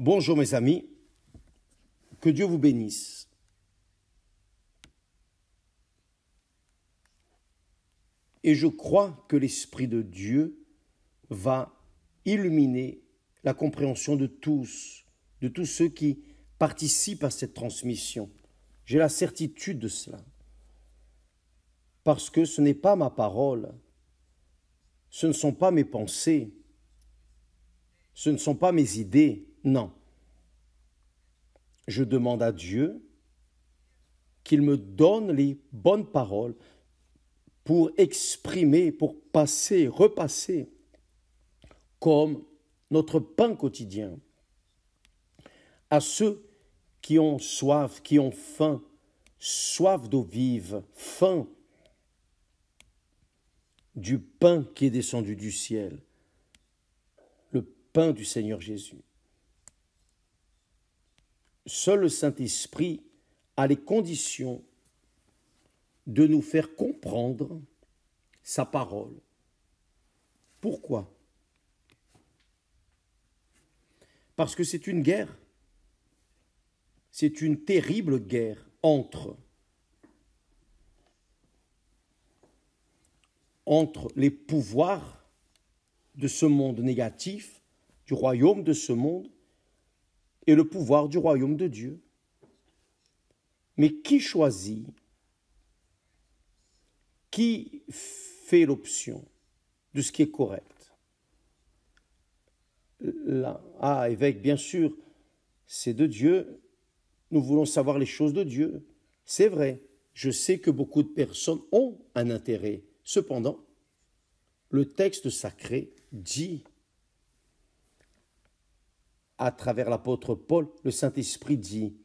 Bonjour mes amis, que Dieu vous bénisse. Et je crois que l'Esprit de Dieu va illuminer la compréhension de tous ceux qui participent à cette transmission. J'ai la certitude de cela. Parce que ce n'est pas ma parole, ce ne sont pas mes pensées, ce ne sont pas mes idées, non. Je demande à Dieu qu'il me donne les bonnes paroles pour exprimer, pour passer, repasser comme notre pain quotidien à ceux qui ont soif, qui ont faim, soif d'eau vive, faim du pain qui est descendu du ciel, le pain du Seigneur Jésus. Seul le Saint-Esprit a les conditions de nous faire comprendre sa parole. Pourquoi? Parce que c'est une guerre. C'est une terrible guerre entre les pouvoirs de ce monde négatif, du royaume de ce monde, et le pouvoir du royaume de Dieu. Mais qui choisit? Qui fait l'option de ce qui est correct? Là, évêque, bien sûr, c'est de Dieu. Nous voulons savoir les choses de Dieu. C'est vrai, je sais que beaucoup de personnes ont un intérêt. Cependant, le texte sacré dit, à travers l'apôtre Paul, le Saint-Esprit dit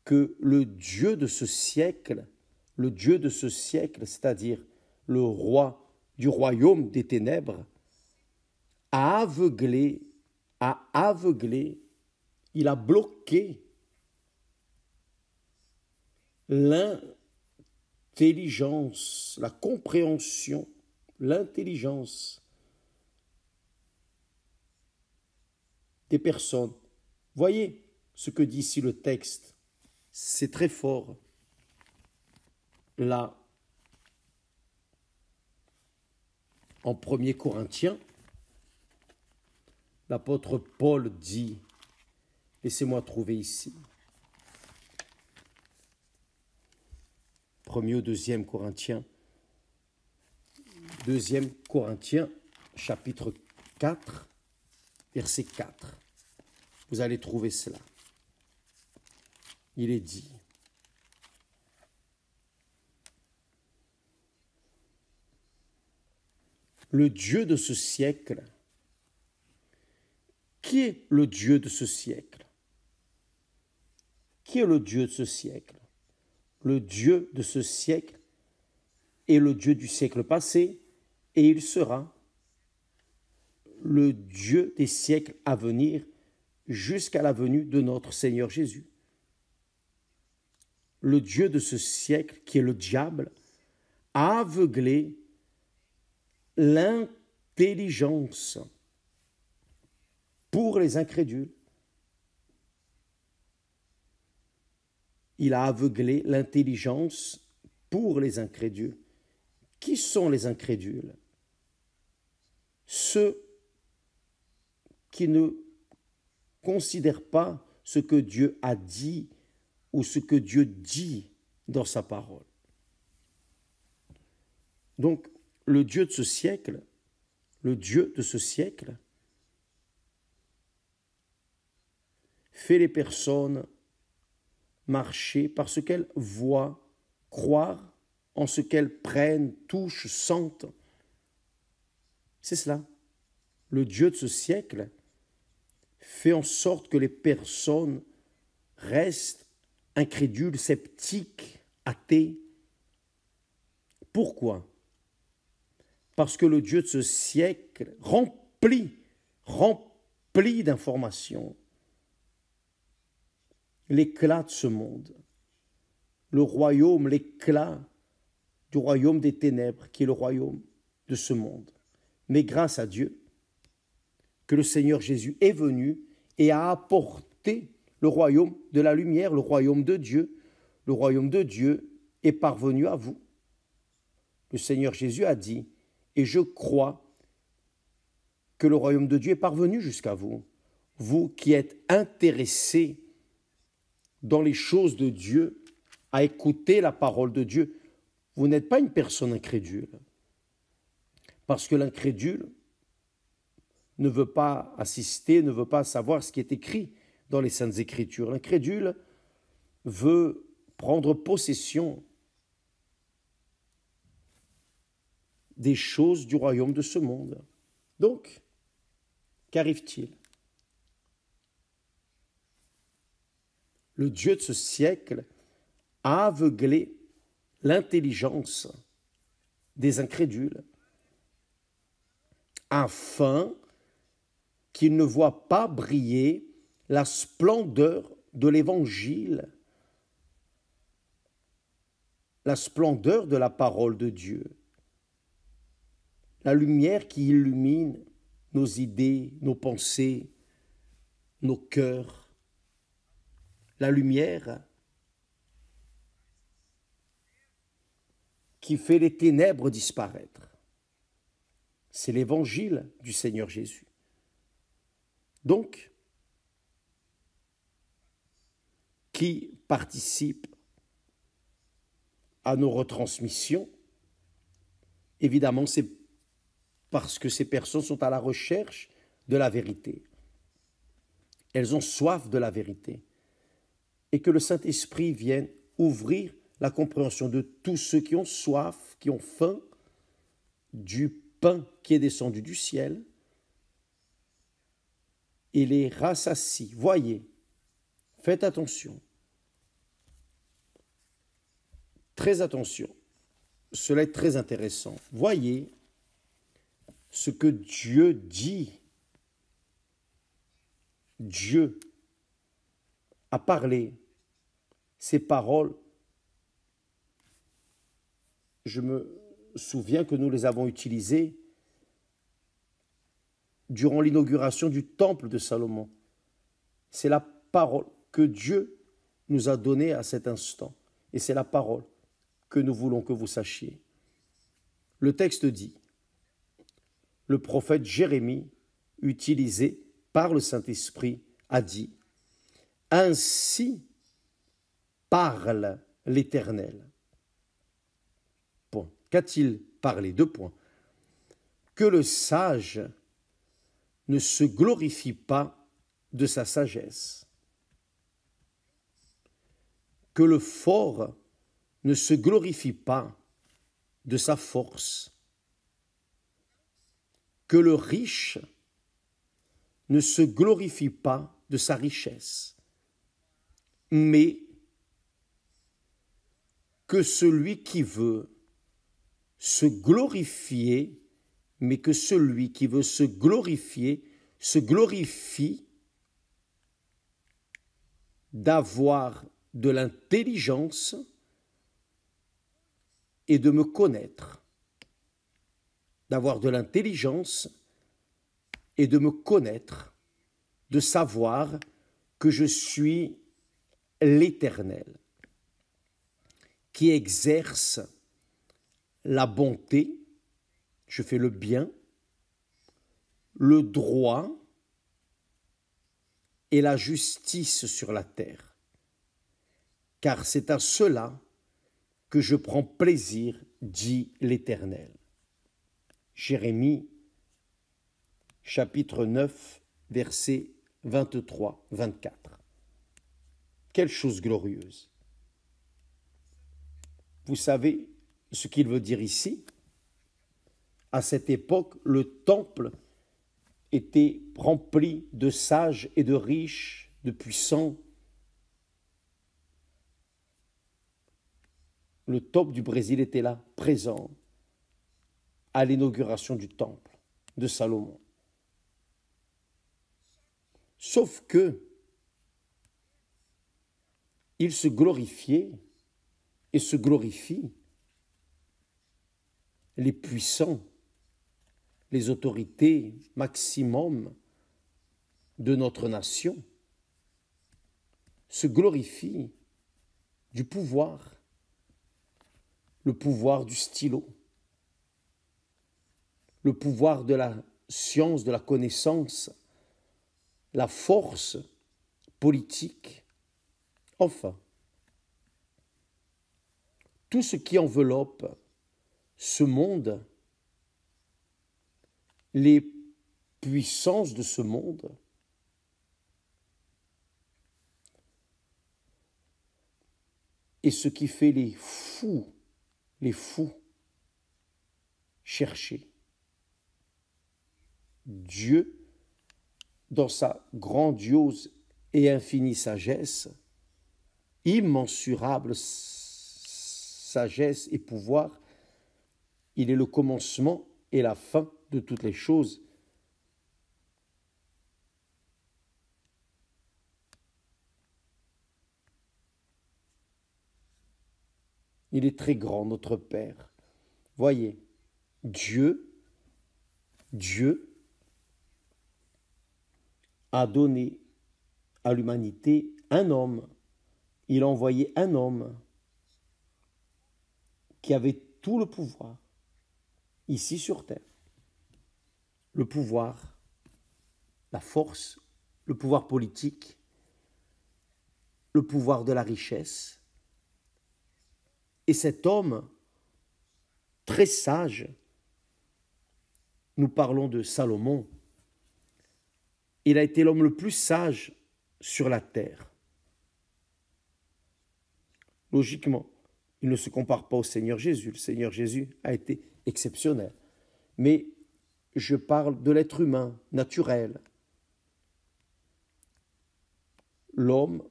que le Dieu de ce siècle, c'est-à-dire le roi du royaume des ténèbres, a aveuglé, il a bloqué l'intelligence, la compréhension, l'intelligence des personnes. Voyez ce que dit ici le texte, c'est très fort. Là, en 1 Corinthiens, l'apôtre Paul dit, laissez-moi trouver ici, 1er ou 2e Corinthiens, 2e Corinthiens, chapitre 4, verset 4. Vous allez trouver cela. Il est dit, le Dieu de ce siècle. Qui est le Dieu de ce siècle? Qui est le Dieu de ce siècle? Le Dieu de ce siècle est le Dieu du siècle passé et il sera le Dieu des siècles à venir jusqu'à la venue de notre Seigneur Jésus. Le Dieu de ce siècle, qui est le diable, a aveuglé l'intelligence pour les incrédules. Il a aveuglé l'intelligence pour les incrédules. Qui sont les incrédules? Ceux qui ne considèrent pas ce que Dieu a dit ou ce que Dieu dit dans sa parole. Donc, le Dieu de ce siècle, fait les personnes marcher par ce qu'elles voient, croire en ce qu'elles prennent, touchent, sentent. C'est cela. Le Dieu de ce siècle fait en sorte que les personnes restent incrédules, sceptiques, athées. Pourquoi? Parce que le Dieu de ce siècle rempli d'informations, l'éclat de ce monde, le royaume, l'éclat du royaume des ténèbres, qui est le royaume de ce monde. Mais grâce à Dieu, que le Seigneur Jésus est venu et à apporter le royaume de la lumière, le royaume de Dieu. Le royaume de Dieu est parvenu à vous. Le Seigneur Jésus a dit, et je crois que le royaume de Dieu est parvenu jusqu'à vous. Vous qui êtes intéressés dans les choses de Dieu, à écouter la parole de Dieu, vous n'êtes pas une personne incrédule. Parce que l'incrédule ne veut pas assister, ne veut pas savoir ce qui est écrit dans les Saintes Écritures. L'incrédule veut prendre possession des choses du royaume de ce monde. Donc, qu'arrive-t-il? Le Dieu de ce siècle a aveuglé l'intelligence des incrédules afin qu'ils ne voient pas briller la splendeur de l'Évangile, la splendeur de la parole de Dieu, la lumière qui illumine nos idées, nos pensées, nos cœurs, la lumière qui fait les ténèbres disparaître. C'est l'évangile du Seigneur Jésus. Donc, qui participe à nos retransmissions, évidemment, c'est parce que ces personnes sont à la recherche de la vérité. Elles ont soif de la vérité. Et que le Saint-Esprit vienne ouvrir la compréhension de tous ceux qui ont soif, qui ont faim du pain qui est descendu du ciel et les rassasie. Voyez, faites attention. Très attention. Cela est très intéressant. Voyez ce que Dieu dit. Dieu a parlé. Ces paroles, je me souviens que nous les avons utilisées durant l'inauguration du temple de Salomon. C'est la parole que Dieu nous a donnée à cet instant. Et c'est la parole que nous voulons que vous sachiez. Le texte dit, le prophète Jérémie, utilisé par le Saint-Esprit, a dit, « Ainsi parle l'Éternel. » Point. Qu'a-t-il parlé? 2 points. Que le sage ne se glorifie pas de sa sagesse. Que le fort ne se glorifie pas de sa force. Que le riche ne se glorifie pas de sa richesse, mais que celui qui veut se glorifier, mais que celui qui veut se glorifier, se glorifie d'avoir de l'intelligence et de me connaître, d'avoir de l'intelligence et de me connaître, de savoir que je suis l'Éternel, qui exerce la bonté, je fais le bien, le droit et la justice sur la terre, car c'est à cela que je prends plaisir, dit l'Éternel. Jérémie, chapitre 9, versets 23-24. Quelle chose glorieuse! Vous savez ce qu'il veut dire ici? À cette époque, le temple était rempli de sages et de riches, de puissants. Le top du Brésil était là, présent, à l'inauguration du temple de Salomon. Sauf que il se glorifiait et se glorifie les puissants, les autorités maximum de notre nation se glorifie du pouvoir, le pouvoir du stylo, le pouvoir de la science, de la connaissance, la force politique, enfin, tout ce qui enveloppe ce monde, les puissances de ce monde, et ce qui fait les fous chercher Dieu, dans sa grandiose et infinie sagesse, immensurable sagesse et pouvoir, il est le commencement et la fin de toutes les choses. Il est très grand, notre Père. Voyez, Dieu a donné à l'humanité un homme. Il a envoyé un homme qui avait tout le pouvoir, ici sur terre. Le pouvoir, la force, le pouvoir politique, le pouvoir de la richesse. Et cet homme, très sage, nous parlons de Salomon, il a été l'homme le plus sage sur la terre. Logiquement, il ne se compare pas au Seigneur Jésus. Le Seigneur Jésus a été exceptionnel. Mais je parle de l'être humain, naturel. L'homme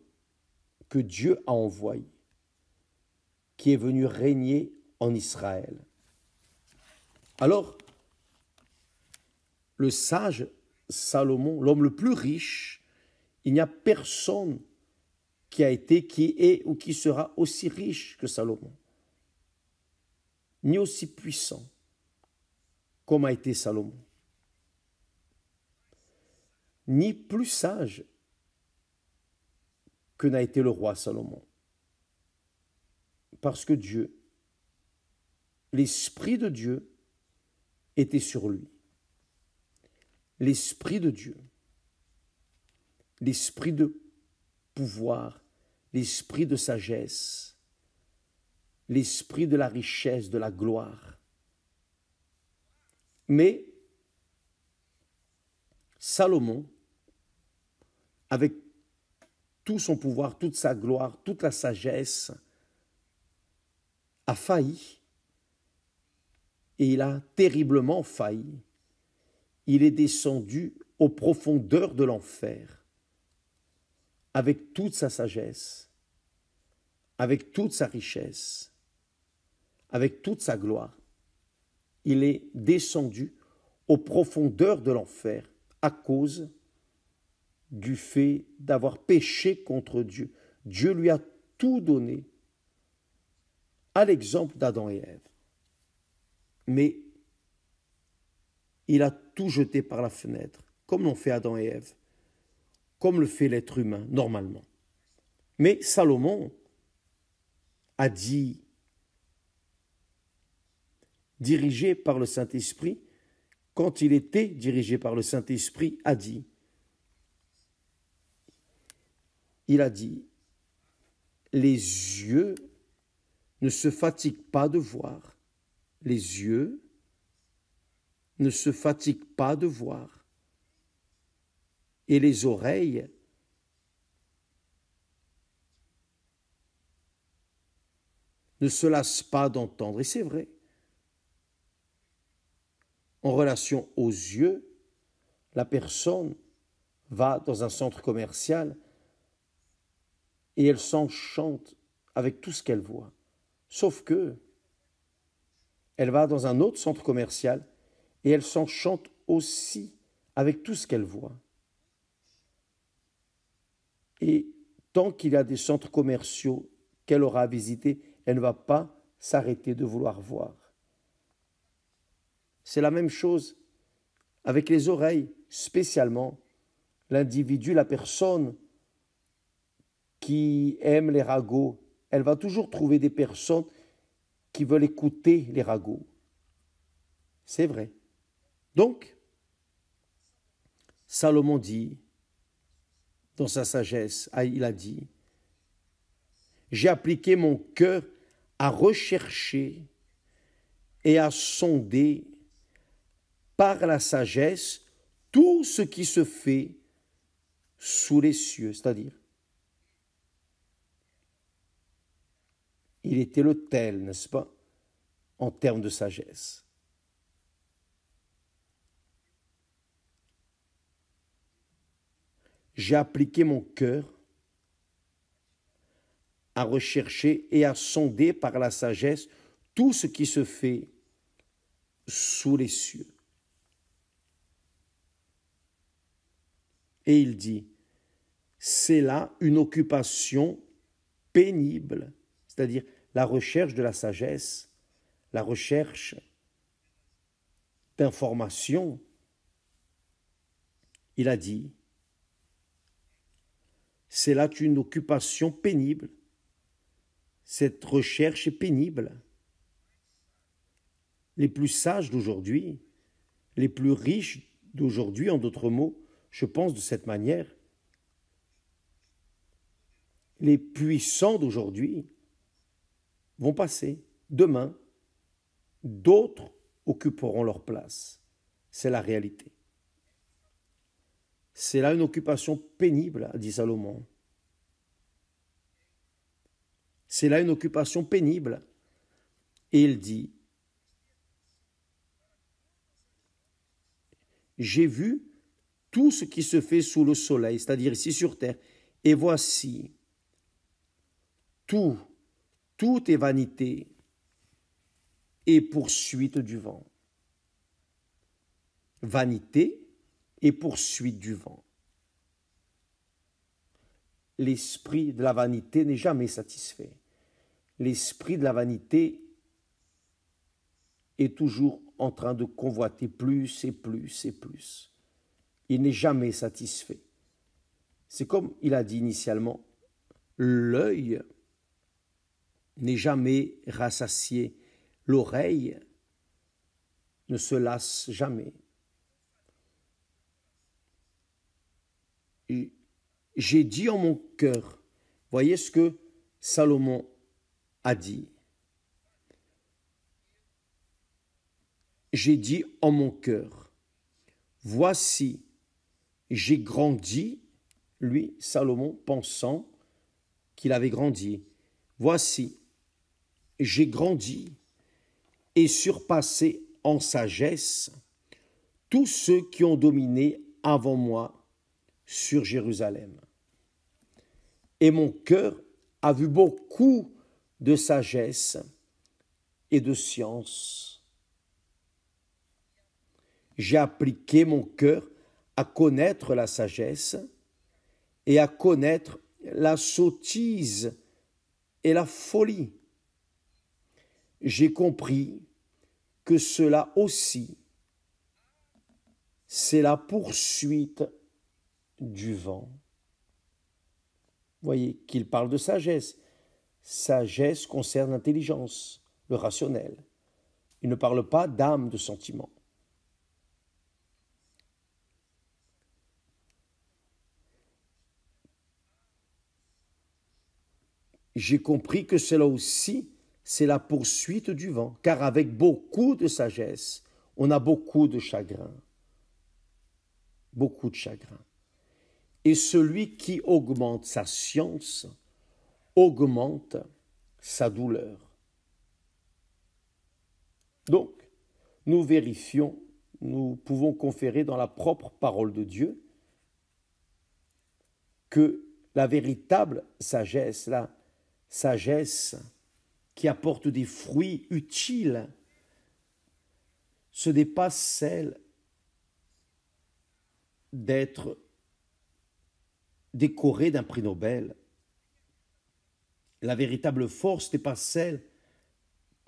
que Dieu a envoyé, qui est venu régner en Israël. Alors, le sage Salomon, l'homme le plus riche, il n'y a personne qui a été, qui est ou qui sera aussi riche que Salomon, ni aussi puissant comme a été Salomon, ni plus sage que n'a été le roi Salomon. Parce que Dieu, l'Esprit de Dieu était sur lui. L'Esprit de Dieu, l'Esprit de pouvoir, l'Esprit de sagesse, l'Esprit de la richesse, de la gloire. Mais Salomon, avec tout son pouvoir, toute sa gloire, toute la sagesse, a failli, et il a terriblement failli. Il est descendu aux profondeurs de l'enfer, avec toute sa sagesse, avec toute sa richesse, avec toute sa gloire. Il est descendu aux profondeurs de l'enfer à cause du fait d'avoir péché contre Dieu. Dieu lui a tout donné, à l'exemple d'Adam et Ève. Mais il a tout jeté par la fenêtre, comme l'ont fait Adam et Ève, comme le fait l'être humain normalement. Mais Salomon a dit, dirigé par le Saint-Esprit, quand il était dirigé par le Saint-Esprit, il a dit, les yeux ne se fatiguent pas de voir, les yeux ne se fatiguent pas de voir, et les oreilles ne se lassent pas d'entendre. Et c'est vrai. En relation aux yeux, la personne va dans un centre commercial et elle s'enchante avec tout ce qu'elle voit. Sauf que elle va dans un autre centre commercial et elle s'enchante aussi avec tout ce qu'elle voit. Et tant qu'il y a des centres commerciaux qu'elle aura à visiter, elle ne va pas s'arrêter de vouloir voir. C'est la même chose avec les oreilles, spécialement l'individu, la personne qui aime les ragots, elle va toujours trouver des personnes qui veulent écouter les ragots. C'est vrai. Donc, Salomon dit, dans sa sagesse, il a dit, « J'ai appliqué mon cœur à rechercher et à sonder par la sagesse tout ce qui se fait sous les cieux. » C'est-à-dire, il était le tel, n'est-ce pas, en termes de sagesse. J'ai appliqué mon cœur à rechercher et à sonder par la sagesse tout ce qui se fait sous les cieux. Et il dit, c'est là une occupation pénible, c'est-à-dire la recherche de la sagesse, la recherche d'informations. Il a dit, c'est là une occupation pénible. Cette recherche est pénible. Les plus sages d'aujourd'hui, les plus riches d'aujourd'hui, en d'autres mots, je pense de cette manière, les puissants d'aujourd'hui vont passer. Demain, d'autres occuperont leur place. C'est la réalité. C'est là une occupation pénible, a dit Salomon. C'est là une occupation pénible. Et il dit, j'ai vu tout ce qui se fait sous le soleil, c'est-à-dire ici sur terre, et voici, tout est vanité et poursuite du vent. Vanité et poursuite du vent. L'esprit de la vanité n'est jamais satisfait. L'esprit de la vanité est toujours en train de convoiter plus et plus et plus. Il n'est jamais satisfait. C'est comme il a dit initialement, l'œil n'est jamais rassasié, l'oreille ne se lasse jamais. J'ai dit en mon cœur, voyez ce que Salomon a dit. J'ai dit en mon cœur, voici, j'ai grandi, lui, Salomon, pensant qu'il avait grandi. Voici, j'ai grandi et surpassé en sagesse tous ceux qui ont dominé avant moi sur Jérusalem. Et mon cœur a vu beaucoup de sagesse et de science. J'ai appliqué mon cœur à connaître la sagesse et à connaître la sottise et la folie. J'ai compris que cela aussi, c'est la poursuite du vent. Voyez qu'il parle de sagesse. Sagesse concerne l'intelligence, le rationnel. Il ne parle pas d'âme, de sentiment. J'ai compris que cela aussi, c'est la poursuite du vent, car avec beaucoup de sagesse, on a beaucoup de chagrin. Beaucoup de chagrin. Et celui qui augmente sa science augmente sa douleur. Donc, nous vérifions, nous pouvons conférer dans la propre parole de Dieu que la véritable sagesse, la sagesse qui apporte des fruits utiles, ce n'est pas celle d'être décoré d'un prix Nobel. La véritable force n'est pas celle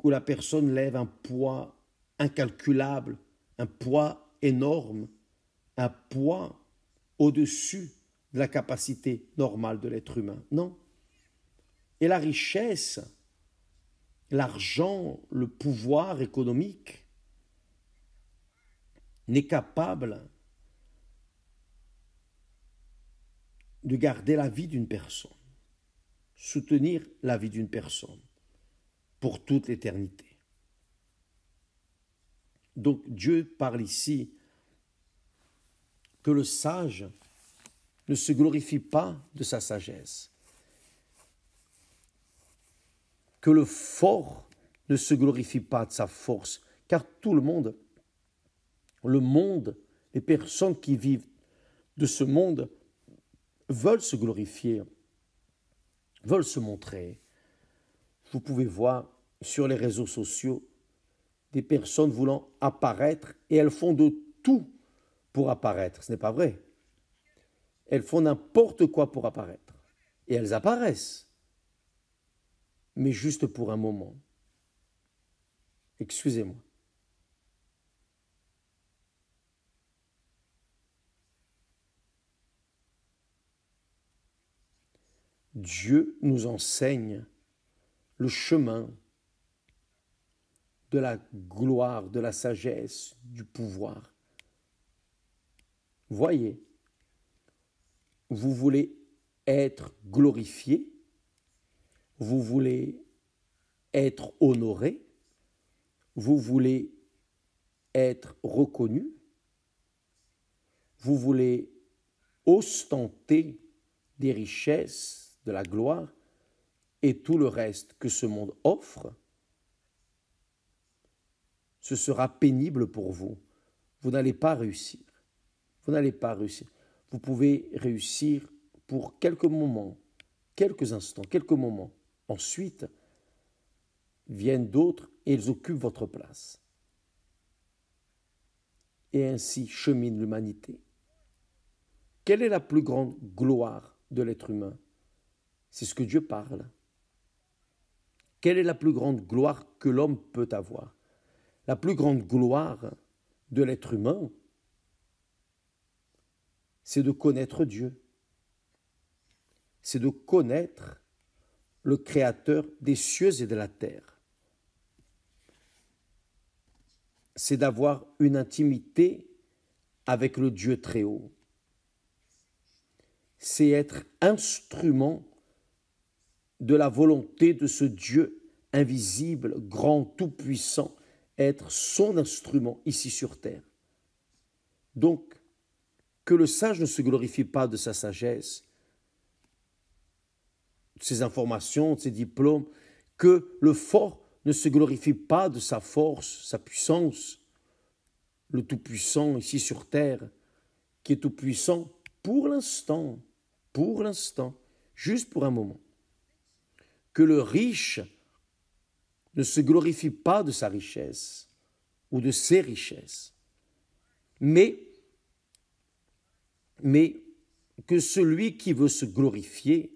où la personne lève un poids incalculable, un poids énorme, un poids au-dessus de la capacité normale de l'être humain. Non. Et la richesse, l'argent, le pouvoir économique n'est capable de garder la vie d'une personne, soutenir la vie d'une personne pour toute l'éternité. Donc Dieu parle ici que le sage ne se glorifie pas de sa sagesse, que le fort ne se glorifie pas de sa force, car tout le monde, les personnes qui vivent de ce monde veulent se glorifier, veulent se montrer. Vous pouvez voir sur les réseaux sociaux des personnes voulant apparaître et elles font de tout pour apparaître. Ce n'est pas vrai. Elles font n'importe quoi pour apparaître. Et elles apparaissent. Mais juste pour un moment. Excusez-moi. Dieu nous enseigne le chemin de la gloire, de la sagesse, du pouvoir. Voyez, vous voulez être glorifié, vous voulez être honoré, vous voulez être reconnu, vous voulez ostenter des richesses, de la gloire et tout le reste que ce monde offre, ce sera pénible pour vous. Vous n'allez pas réussir. Vous n'allez pas réussir. Vous pouvez réussir pour quelques moments, quelques instants, quelques moments. Ensuite, viennent d'autres et ils occupent votre place. Et ainsi chemine l'humanité. Quelle est la plus grande gloire de l'être humain? C'est ce que Dieu parle. Quelle est la plus grande gloire que l'homme peut avoir? La plus grande gloire de l'être humain, c'est de connaître Dieu. C'est de connaître le Créateur des cieux et de la terre. C'est d'avoir une intimité avec le Dieu très haut. C'est être instrument de la volonté de ce Dieu invisible, grand, tout-puissant, être son instrument ici sur terre. Donc, que le sage ne se glorifie pas de sa sagesse, de ses informations, de ses diplômes, que le fort ne se glorifie pas de sa force, sa puissance, le tout-puissant ici sur terre, qui est tout-puissant pour l'instant, juste pour un moment. Que le riche ne se glorifie pas de sa richesse ou de ses richesses, mais que celui qui veut se glorifie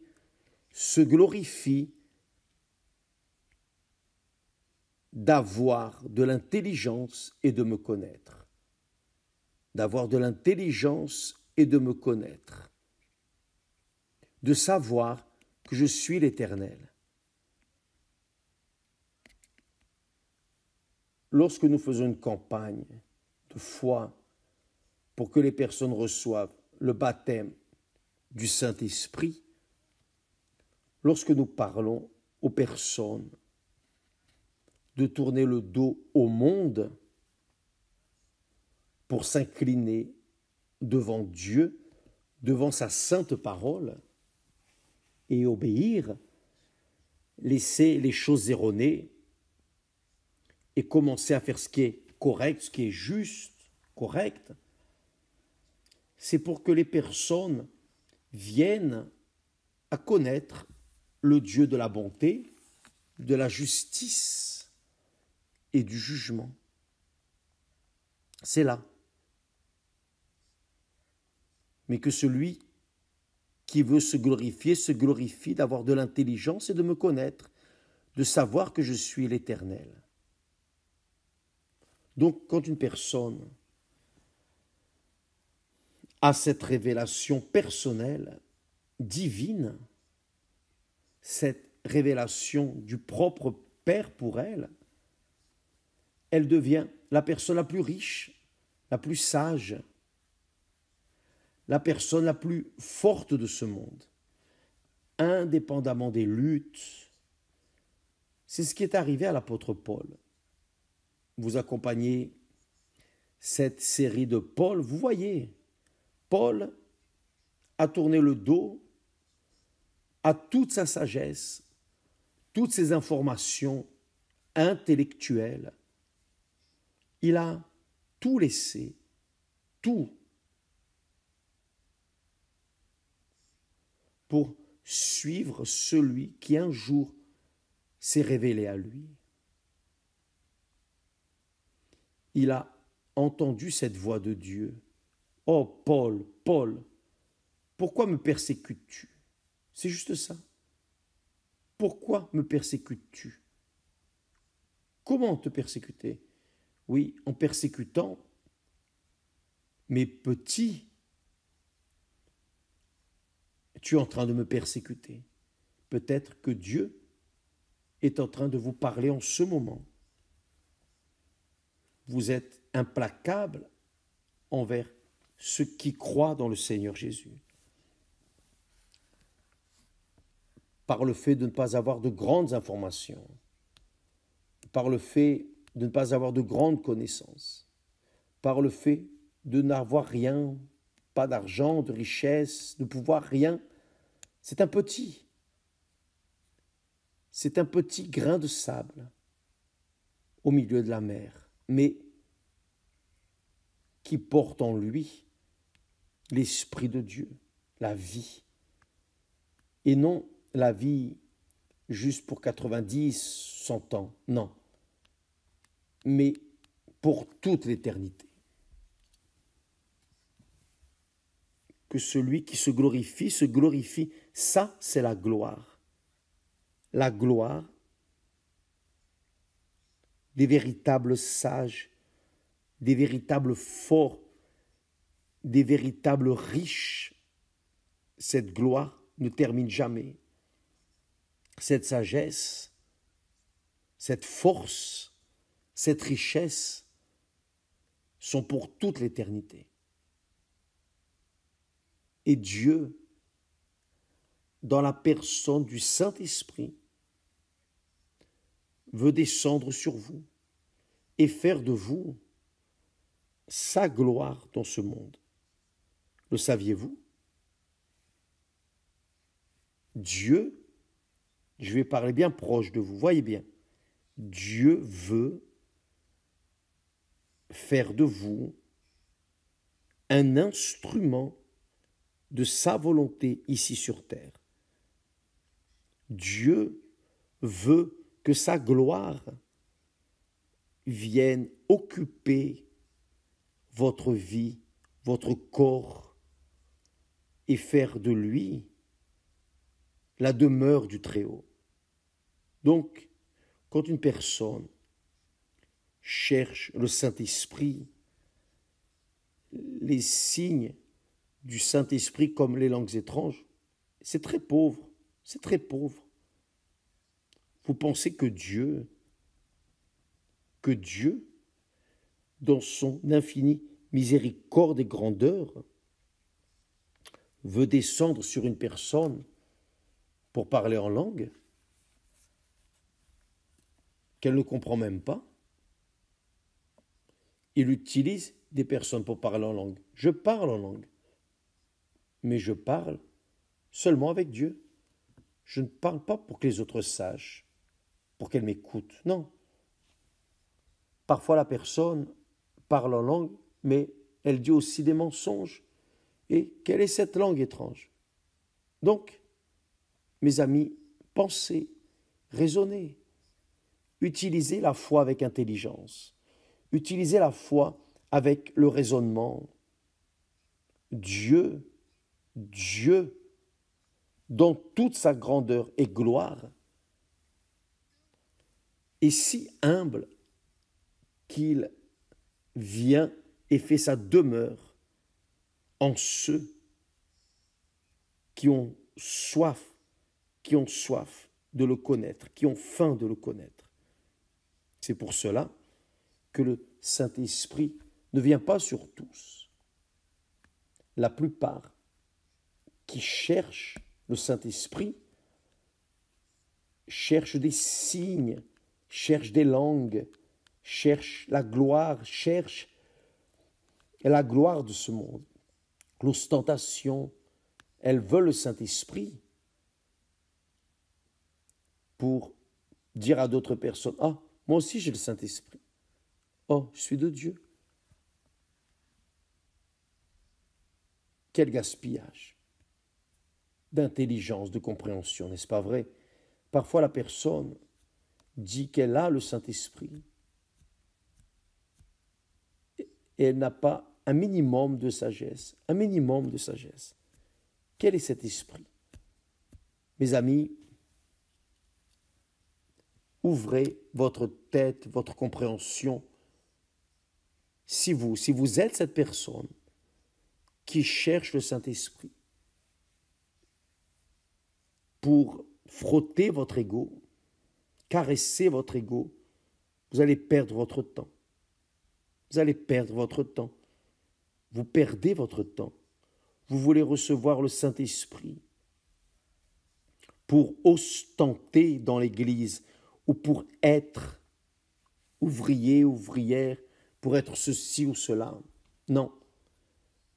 d'avoir de l'intelligence et de me connaître. D'avoir de l'intelligence et de me connaître. De savoir que je suis l'Éternel. Lorsque nous faisons une campagne de foi pour que les personnes reçoivent le baptême du Saint-Esprit, lorsque nous parlons aux personnes de tourner le dos au monde pour s'incliner devant Dieu, devant sa sainte parole et obéir, laisser les choses erronées et commencer à faire ce qui est correct, ce qui est juste, correct, c'est pour que les personnes viennent à connaître le Dieu de la bonté, de la justice et du jugement. C'est là. Mais que celui qui veut se glorifie d'avoir de l'intelligence et de me connaître, de savoir que je suis l'Éternel. Donc, quand une personne à cette révélation personnelle, divine, cette révélation du propre Père pour elle, elle devient la personne la plus riche, la plus sage, la personne la plus forte de ce monde, indépendamment des luttes. C'est ce qui est arrivé à l'apôtre Paul. Vous accompagnez cette série de Paul, vous voyez, Paul a tourné le dos à toute sa sagesse, toutes ses informations intellectuelles. Il a tout laissé, tout, pour suivre celui qui un jour s'est révélé à lui. Il a entendu cette voix de Dieu. « Oh Paul, Paul, pourquoi me persécutes-tu » C'est juste ça. Pourquoi me persécutes-tu? Comment te persécuter? Oui, en persécutant mes petits. Tu es en train de me persécuter. Peut-être que Dieu est en train de vous parler en ce moment. Vous êtes implacable envers ceux qui croient dans le Seigneur Jésus. Par le fait de ne pas avoir de grandes informations, par le fait de ne pas avoir de grandes connaissances, par le fait de n'avoir rien, pas d'argent, de richesse, de pouvoir, rien. C'est un petit grain de sable au milieu de la mer, mais qui porte en lui l'Esprit de Dieu, la vie. Et non la vie juste pour 90, 100 ans, non, mais pour toute l'éternité. Que celui qui se glorifie, ça c'est la gloire. La gloire des véritables sages, des véritables forts, des véritables riches. Cette gloire ne termine jamais. Cette sagesse, cette force, cette richesse sont pour toute l'éternité. Et Dieu, dans la personne du Saint-Esprit, veut descendre sur vous et faire de vous sa gloire dans ce monde. Le saviez-vous? Dieu, je vais parler bien proche de vous, voyez bien, Dieu veut faire de vous un instrument de sa volonté ici sur terre. Dieu veut que sa gloire vienne occuper votre vie, votre corps, et faire de lui la demeure du Très-Haut. Donc, quand une personne cherche le Saint-Esprit, les signes du Saint-Esprit comme les langues étranges, c'est très pauvre, c'est très pauvre. Vous pensez que Dieu, dans son infinie miséricorde et grandeur, veut descendre sur une personne pour parler en langue qu'elle ne comprend même pas. Il utilise des personnes pour parler en langue. Je parle en langue, mais je parle seulement avec Dieu. Je ne parle pas pour que les autres sachent, pour qu'elles m'écoutent. Non. Parfois la personne parle en langue, mais elle dit aussi des mensonges. Et quelle est cette langue étrange? Donc, mes amis, pensez, raisonnez, utilisez la foi avec intelligence, utilisez la foi avec le raisonnement. Dieu, dans toute sa grandeur et gloire, est si humble qu'il vient et fait sa demeure en ceux qui ont soif de le connaître, qui ont faim de le connaître. C'est pour cela que le Saint-Esprit ne vient pas sur tous. La plupart qui cherchent le Saint-Esprit cherchent des signes, cherchent des langues, cherchent la gloire de ce monde, l'ostentation. Elles veulent le Saint-Esprit pour dire à d'autres personnes, « Ah, moi aussi j'ai le Saint-Esprit. Oh, je suis de Dieu. » Quel gaspillage d'intelligence, de compréhension, n'est-ce pas vrai? Parfois la personne dit qu'elle a le Saint-Esprit et elle n'a pas un minimum de sagesse, un minimum de sagesse. Quel est cet esprit? Mes amis, ouvrez votre tête, votre compréhension. Si vous êtes cette personne qui cherche le Saint-Esprit pour frotter votre ego, caresser votre ego, vous allez perdre votre temps. Vous allez perdre votre temps. Vous perdez votre temps. Vous voulez recevoir le Saint-Esprit pour ostenter dans l'Église ou pour être ouvrier, ouvrière, pour être ceci ou cela. Non.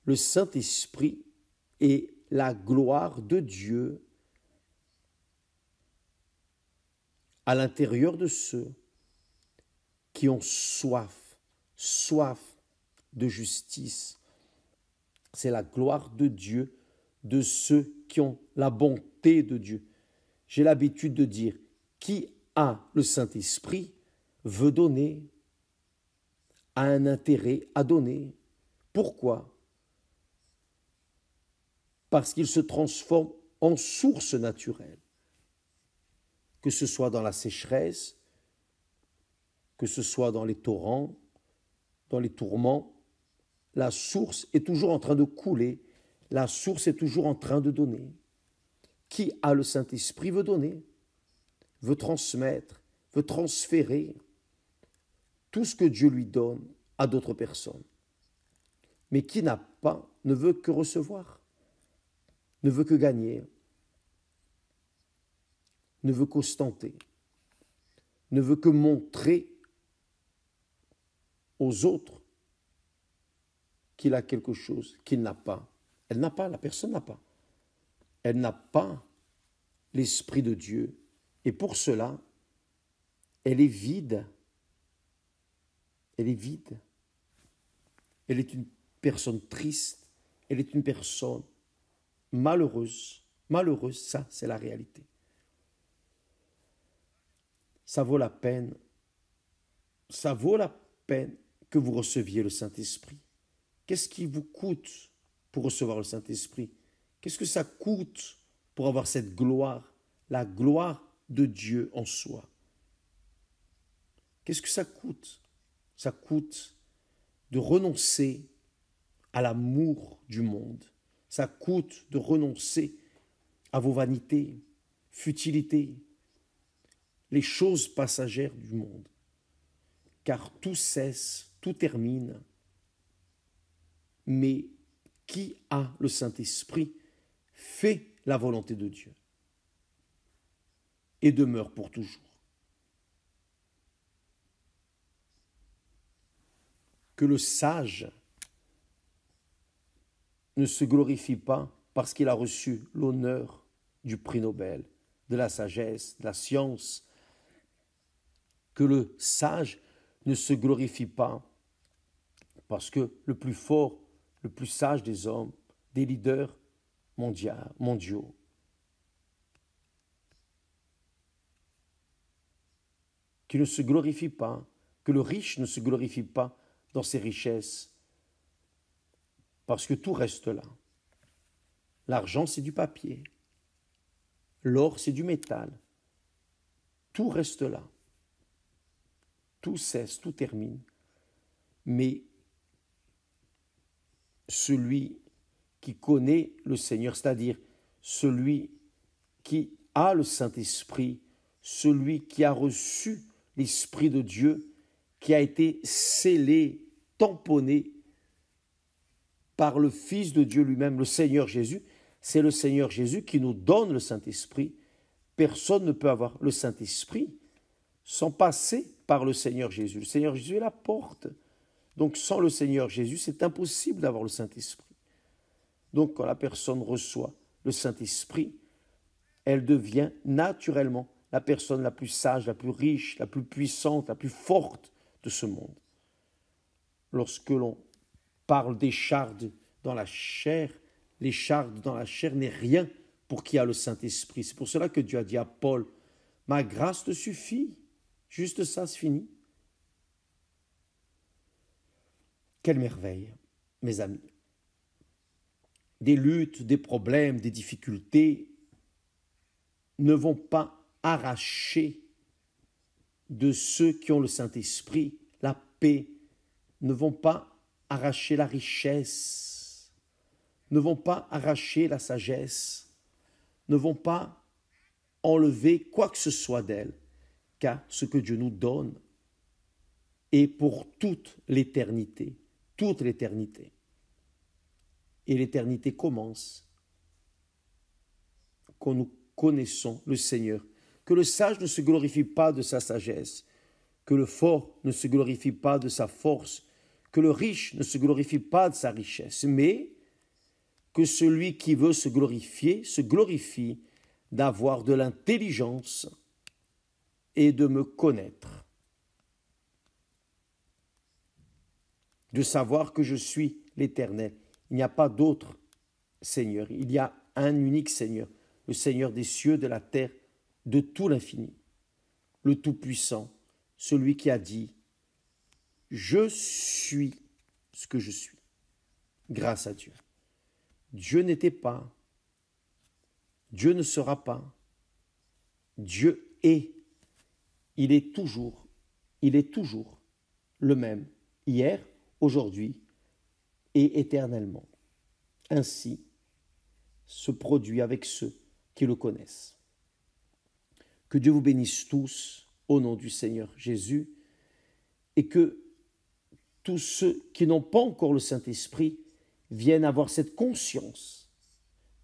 Le Saint-Esprit est la gloire de Dieu à l'intérieur de ceux qui ont soif de justice. C'est la gloire de Dieu, de ceux qui ont la bonté de Dieu. J'ai l'habitude de dire, qui a le Saint-Esprit veut donner, a un intérêt à donner. Pourquoi? Parce qu'il se transforme en source naturelle. Que ce soit dans la sécheresse, que ce soit dans les torrents, dans les tourments, la source est toujours en train de couler, la source est toujours en train de donner. Qui a le Saint-Esprit veut donner, veut transmettre, veut transférer tout ce que Dieu lui donne à d'autres personnes. Mais qui n'a pas, ne veut que recevoir, ne veut que gagner, ne veut qu'ostenter, ne veut que montrer aux autres qu'il a quelque chose qu'il n'a pas. Elle n'a pas, la personne n'a pas. Elle n'a pas l'Esprit de Dieu. Et pour cela, elle est vide. Elle est vide. Elle est une personne triste. Elle est une personne malheureuse. Malheureuse, ça, c'est la réalité. Ça vaut la peine que vous receviez le Saint-Esprit. Qu'est-ce qui vous coûte pour recevoir le Saint-Esprit? Qu'est-ce que ça coûte pour avoir cette gloire, la gloire de Dieu en soi? Qu'est-ce que ça coûte? Ça coûte de renoncer à l'amour du monde. Ça coûte de renoncer à vos vanités, futilités, les choses passagères du monde. Car tout cesse, tout termine. Mais qui a le Saint-Esprit fait la volonté de Dieu et demeure pour toujours. Que le sage ne se glorifie pas parce qu'il a reçu l'honneur du prix Nobel, de la sagesse, de la science. Que le sage ne se glorifie pas parce que le plus fort, le plus sage des hommes, des leaders mondiaux, qui ne se glorifie pas, que le riche ne se glorifie pas dans ses richesses, parce que tout reste là. L'argent, c'est du papier. L'or, c'est du métal. Tout reste là. Tout cesse, tout termine. Mais celui qui connaît le Seigneur, c'est-à-dire celui qui a le Saint-Esprit, celui qui a reçu l'Esprit de Dieu, qui a été scellé, tamponné par le Fils de Dieu lui-même, le Seigneur Jésus. C'est le Seigneur Jésus qui nous donne le Saint-Esprit. Personne ne peut avoir le Saint-Esprit sans passer par le Seigneur Jésus. Le Seigneur Jésus est la porte. Donc sans le Seigneur Jésus, c'est impossible d'avoir le Saint-Esprit. Donc quand la personne reçoit le Saint-Esprit, elle devient naturellement la personne la plus sage, la plus riche, la plus puissante, la plus forte de ce monde. Lorsque l'on parle des chardes dans la chair, les chardes dans la chair n'est rien pour qui a le Saint-Esprit. C'est pour cela que Dieu a dit à Paul, « Ma grâce te suffit. » Juste ça, c'est fini. Quelle merveille, mes amis. Des luttes, des problèmes, des difficultés ne vont pas arracher de ceux qui ont le Saint-Esprit la paix, ne vont pas arracher la richesse, ne vont pas arracher la sagesse, ne vont pas enlever quoi que ce soit d'elle, car ce que Dieu nous donne est pour toute l'éternité, toute l'éternité. Et l'éternité commence quand nous connaissons le Seigneur, que le sage ne se glorifie pas de sa sagesse, que le fort ne se glorifie pas de sa force, que le riche ne se glorifie pas de sa richesse, mais que celui qui veut se glorifie d'avoir de l'intelligence et de me connaître, de savoir que je suis l'Éternel. Il n'y a pas d'autre Seigneur, il y a un unique Seigneur, le Seigneur des cieux, de la terre, de tout l'infini, le Tout-Puissant, celui qui a dit « Je suis ce que je suis » grâce à Dieu. Dieu n'était pas, Dieu ne sera pas, Dieu est. Il est toujours le même, hier, aujourd'hui et éternellement. Ainsi se produit avec ceux qui le connaissent. Que Dieu vous bénisse tous au nom du Seigneur Jésus et que tous ceux qui n'ont pas encore le Saint-Esprit viennent avoir cette conscience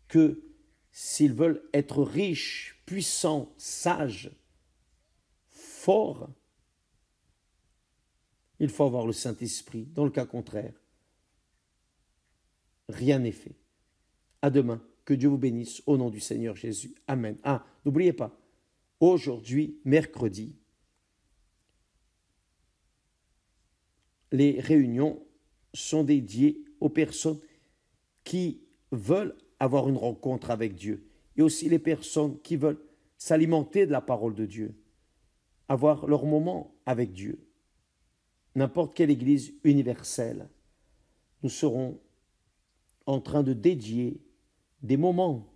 que s'ils veulent être riches, puissants, sages, forts, il faut avoir le Saint-Esprit. Dans le cas contraire, rien n'est fait. À demain. Que Dieu vous bénisse au nom du Seigneur Jésus. Amen. Ah, n'oubliez pas, aujourd'hui, mercredi, les réunions sont dédiées aux personnes qui veulent avoir une rencontre avec Dieu et aussi les personnes qui veulent s'alimenter de la parole de Dieu, avoir leur moment avec Dieu. N'importe quelle église universelle, nous serons en train de dédier des moments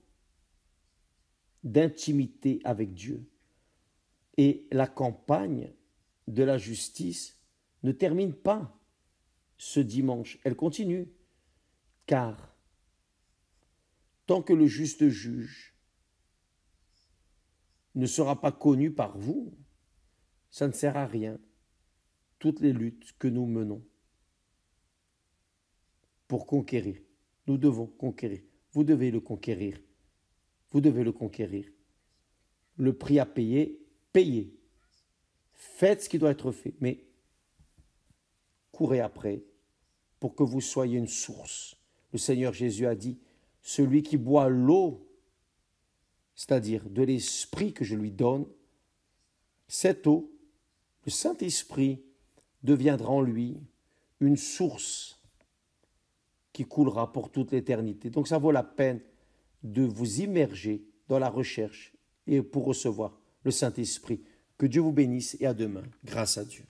d'intimité avec Dieu. Et la campagne de la justice ne termine pas ce dimanche, elle continue, car tant que le juste juge ne sera pas connu par vous, ça ne sert à rien, toutes les luttes que nous menons pour conquérir. Nous devons conquérir. Vous devez le conquérir. Vous devez le conquérir. Le prix à payer, payez. Faites ce qui doit être fait, mais courez après pour que vous soyez une source. Le Seigneur Jésus a dit, celui qui boit l'eau, c'est-à-dire de l'esprit que je lui donne, cette eau, le Saint-Esprit, deviendra en lui une source qui coulera pour toute l'éternité. Donc ça vaut la peine de vous immerger dans la recherche et pour recevoir le Saint-Esprit. Que Dieu vous bénisse et à demain, grâce à Dieu.